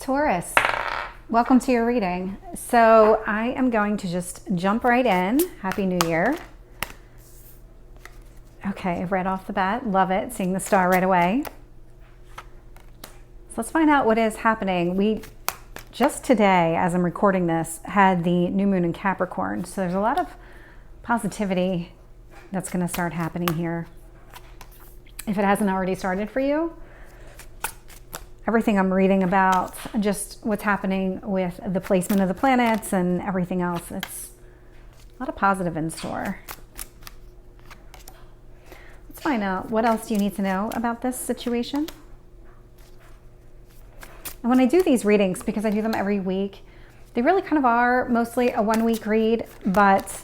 Taurus, welcome to your reading. So I am going to just jump right in. Happy New Year. Okay, right off the bat, love it, seeing the star right away. So let's find out what is happening. We just today, as I'm recording this, had the new moon in Capricorn. So there's a lot of positivity that's going to start happening here. If it hasn't already started for you, everything I'm reading about, just what's happening with the placement of the planets and everything else, it's a lot of positive in store. Let's find out, what else do you need to know about this situation? And when I do these readings, because I do them every week, they really kind of are mostly a 1 week read, but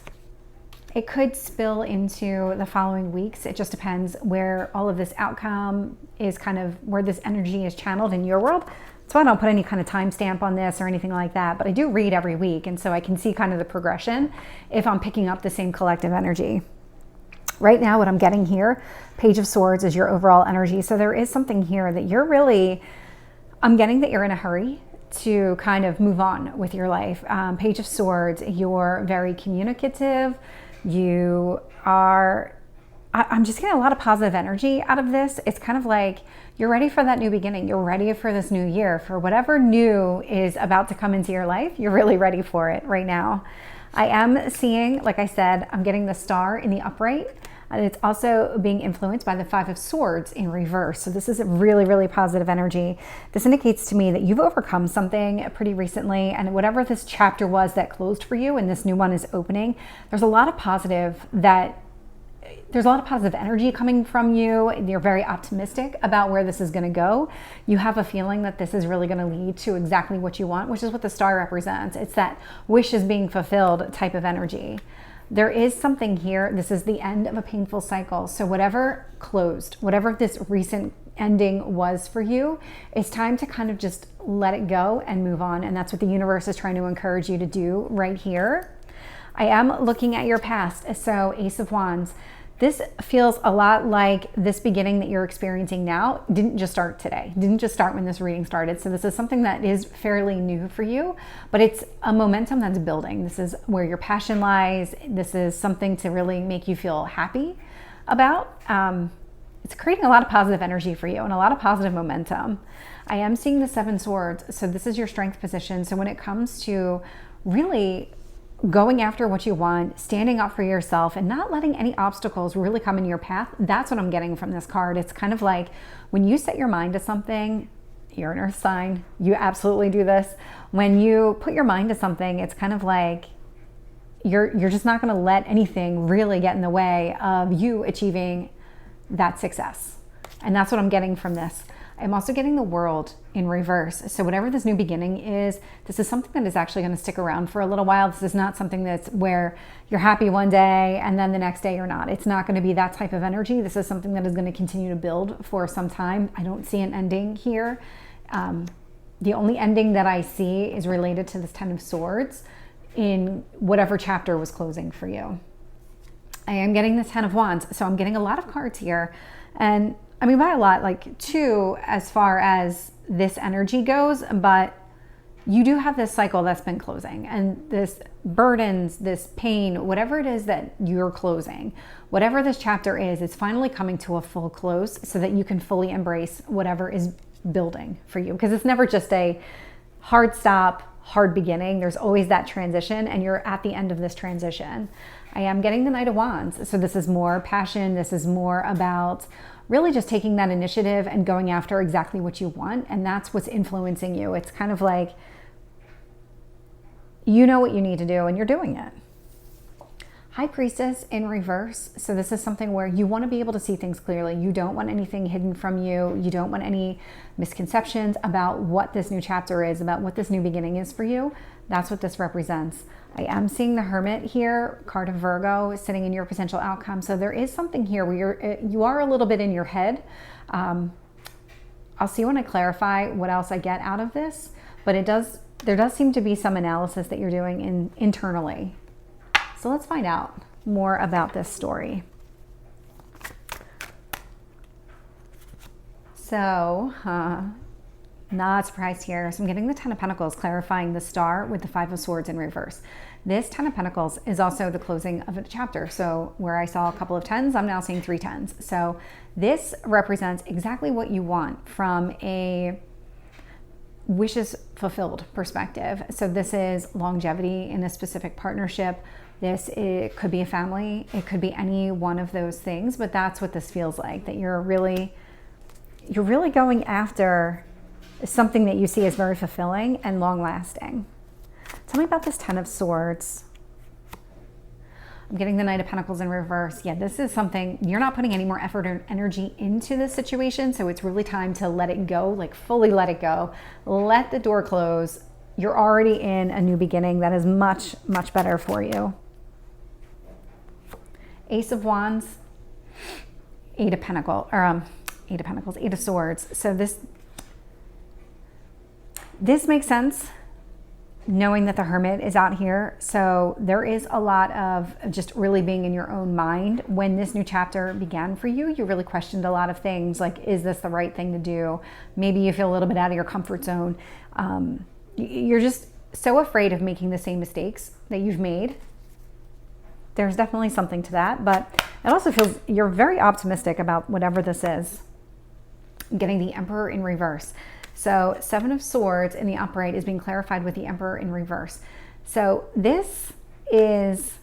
it could spill into the following weeks. It just depends where all of this outcome is, kind of where this energy is channeled in your world. So I don't put any kind of timestamp on this or anything like that, but I do read every week. And so I can see kind of the progression if I'm picking up the same collective energy. Right now, what I'm getting here, Page of Swords is your overall energy. So there is something here that you're really, I'm getting that you're in a hurry to kind of move on with your life. Page of Swords, you're very communicative. You are, I'm just getting a lot of positive energy out of this. It's kind of like you're ready for that new beginning. You're ready for this new year, for whatever new is about to come into your life. You're really ready for it right now. I am seeing, like I said, I'm getting the star in the upright. And it's also being influenced by the Five of Swords in reverse. So this is a really, really positive energy. This indicates to me that you've overcome something pretty recently, and whatever this chapter was that closed for you and this new one is opening, there's a lot of positive energy coming from you. You're very optimistic about where this is going to go. You have a feeling that this is really going to lead to exactly what you want, which is what the star represents. It's that wish is being fulfilled type of energy. There is something here. This is the end of a painful cycle. So whatever closed, whatever this recent ending was for you, it's time to kind of just let it go and move on. And that's what the universe is trying to encourage you to do right here. I am looking at your past. So Ace of Wands. This feels a lot like this beginning that you're experiencing now didn't just start today, didn't just start when this reading started. So this is something that is fairly new for you, but it's a momentum that's building. This is where your passion lies. This is something to really make you feel happy about. It's creating a lot of positive energy for you and a lot of positive momentum. I am seeing the Seven Swords. So this is your strength position. So when it comes to really going after what you want, standing up for yourself, and not letting any obstacles really come in your path, that's what I'm getting from this card. It's kind of like when you set your mind to something, you're an earth sign, you absolutely do this. When you put your mind to something, it's kind of like you're just not going to let anything really get in the way of you achieving that success. And that's what I'm getting from this. I'm also getting the World in reverse. So whatever this new beginning is, this is something that is actually going to stick around for a little while. This is not something that's where you're happy one day and then the next day you're not. It's not going to be that type of energy. This is something that is going to continue to build for some time. I don't see an ending here. The only ending that I see is related to this Ten of Swords in whatever chapter was closing for you. I am getting the Ten of Wands. So I'm getting a lot of cards here. And I mean, by a lot, like two as far as this energy goes, but you do have this cycle that's been closing, and this burdens, this pain, whatever it is that you're closing, whatever this chapter is, it's finally coming to a full close so that you can fully embrace whatever is building for you. Because it's never just a hard stop, hard beginning. There's always that transition, and you're at the end of this transition. I am getting the Knight of Wands. So this is more passion. This is more about really just taking that initiative and going after exactly what you want. And that's what's influencing you. It's kind of like, you know what you need to do and you're doing it. High Priestess in reverse. So this is something where you want to be able to see things clearly. You don't want anything hidden from you. You don't want any misconceptions about what this new chapter is, about what this new beginning is for you. That's what this represents. I am seeing the Hermit here, card of Virgo, sitting in your potential outcome. So there is something here where you are a little bit in your head. I'll see when I clarify what else I get out of this, but there does seem to be some analysis that you're doing internally. So let's find out more about this story. So Not surprised here. So I'm getting the Ten of Pentacles clarifying the star with the Five of Swords in reverse. This Ten of Pentacles is also the closing of a chapter. So where I saw a couple of tens, I'm now seeing 3 tens. So this represents exactly what you want from a wishes fulfilled perspective. So this is longevity in a specific partnership. It could be a family. It could be any one of those things, but that's what this feels like, that you're really going after something that you see as very fulfilling and long lasting. Tell me about this Ten of Swords. I'm getting the Knight of Pentacles in reverse. Yeah, this is something, you're not putting any more effort or energy into this situation, so it's really time to let it go, like fully let it go. Let the door close. You're already in a new beginning that is much, much better for you. Ace of Wands, Eight of Pentacles, Eight of Swords. So this makes sense, knowing that the Hermit is out here. So there is a lot of just really being in your own mind. When this new chapter began for you, you really questioned a lot of things, like, is this the right thing to do? Maybe you feel a little bit out of your comfort zone. You're just so afraid of making the same mistakes that you've made. There's definitely something to that, but it also feels you're very optimistic about whatever this is. I'm getting the Emperor in reverse. So Seven of Swords in the upright is being clarified with the Emperor in reverse. So this is,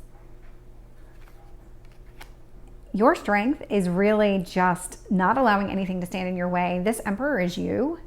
your strength is really just not allowing anything to stand in your way. This Emperor is you.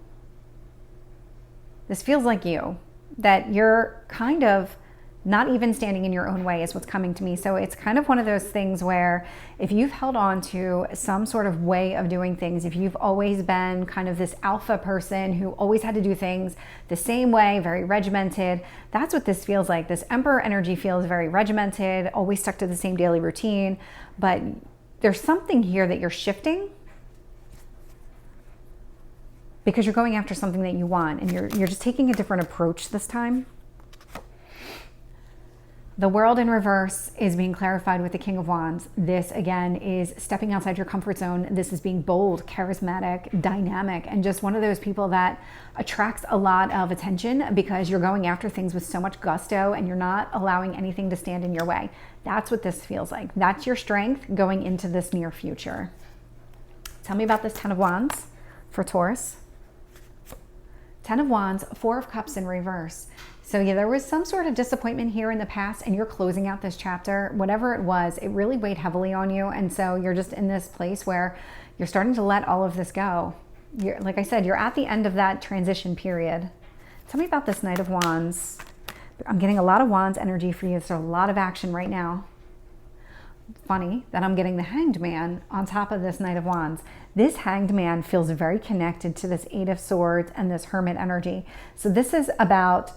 This feels like you, that you're kind of not even standing in your own way is what's coming to me. So it's kind of one of those things where if you've held on to some sort of way of doing things, if you've always been kind of this alpha person who always had to do things the same way, very regimented, that's what this feels like. This Emperor energy feels very regimented, always stuck to the same daily routine. But there's something here that you're shifting because you're going after something that you want, and you're just taking a different approach this time. The World in reverse is being clarified with the King of Wands. This, again, is stepping outside your comfort zone. This is being bold, charismatic, dynamic, and just one of those people that attracts a lot of attention because you're going after things with so much gusto and you're not allowing anything to stand in your way. That's what this feels like. That's your strength going into this near future. Tell me about this Ten of Wands for Taurus. Ten of Wands, Four of Cups in reverse. So yeah, there was some sort of disappointment here in the past and you're closing out this chapter. Whatever it was, it really weighed heavily on you. And so you're just in this place where you're starting to let all of this go. Like I said, you're at the end of that transition period. Tell me about this Knight of Wands. I'm getting a lot of Wands energy for you. There's a lot of action right now. Funny that I'm getting the Hanged Man on top of this Knight of Wands. This Hanged Man feels very connected to this Eight of Swords and this Hermit energy. So this is about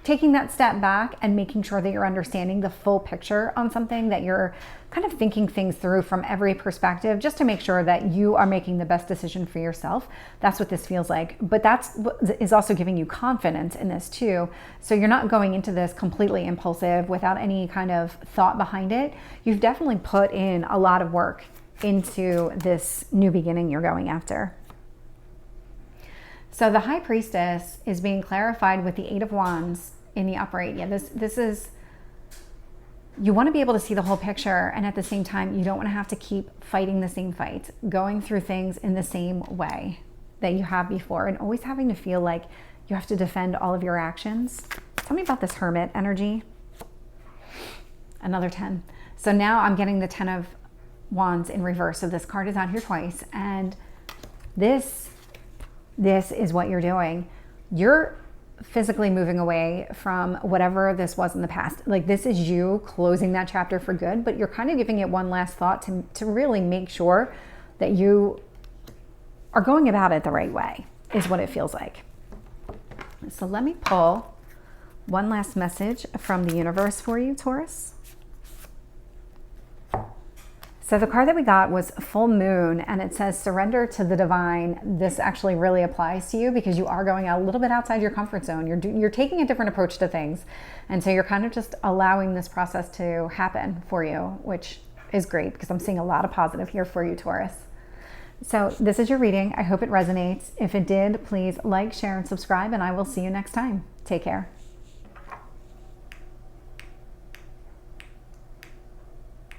taking that step back and making sure that you're understanding the full picture on something, that you're kind of thinking things through from every perspective just to make sure that you are making the best decision for yourself. That's what this feels like. But that's what is also giving you confidence in this too. So you're not going into this completely impulsive without any kind of thought behind it. You've definitely put in a lot of work into this new beginning you're going after. So the High Priestess is being clarified with the Eight of Wands in the upright. Yeah, this is, you want to be able to see the whole picture, and at the same time, you don't want to have to keep fighting the same fight, going through things in the same way that you have before, and always having to feel like you have to defend all of your actions. Tell me about this Hermit energy. Another 10. So now I'm getting the 10 of Wands in reverse. So this card is out here twice, and this is what you're doing. You're physically moving away from whatever this was in the past. Like, this is you closing that chapter for good, but you're kind of giving it one last thought to really make sure that you are going about it the right way, is what it feels like. So let me pull one last message from the universe for you, Taurus. So the card that we got was Full Moon, and it says surrender to the divine. This actually really applies to you because you are going a little bit outside your comfort zone. You're taking a different approach to things. And so you're kind of just allowing this process to happen for you, which is great because I'm seeing a lot of positive here for you, Taurus. So this is your reading. I hope it resonates. If it did, please like, share, and subscribe, and I will see you next time. Take care.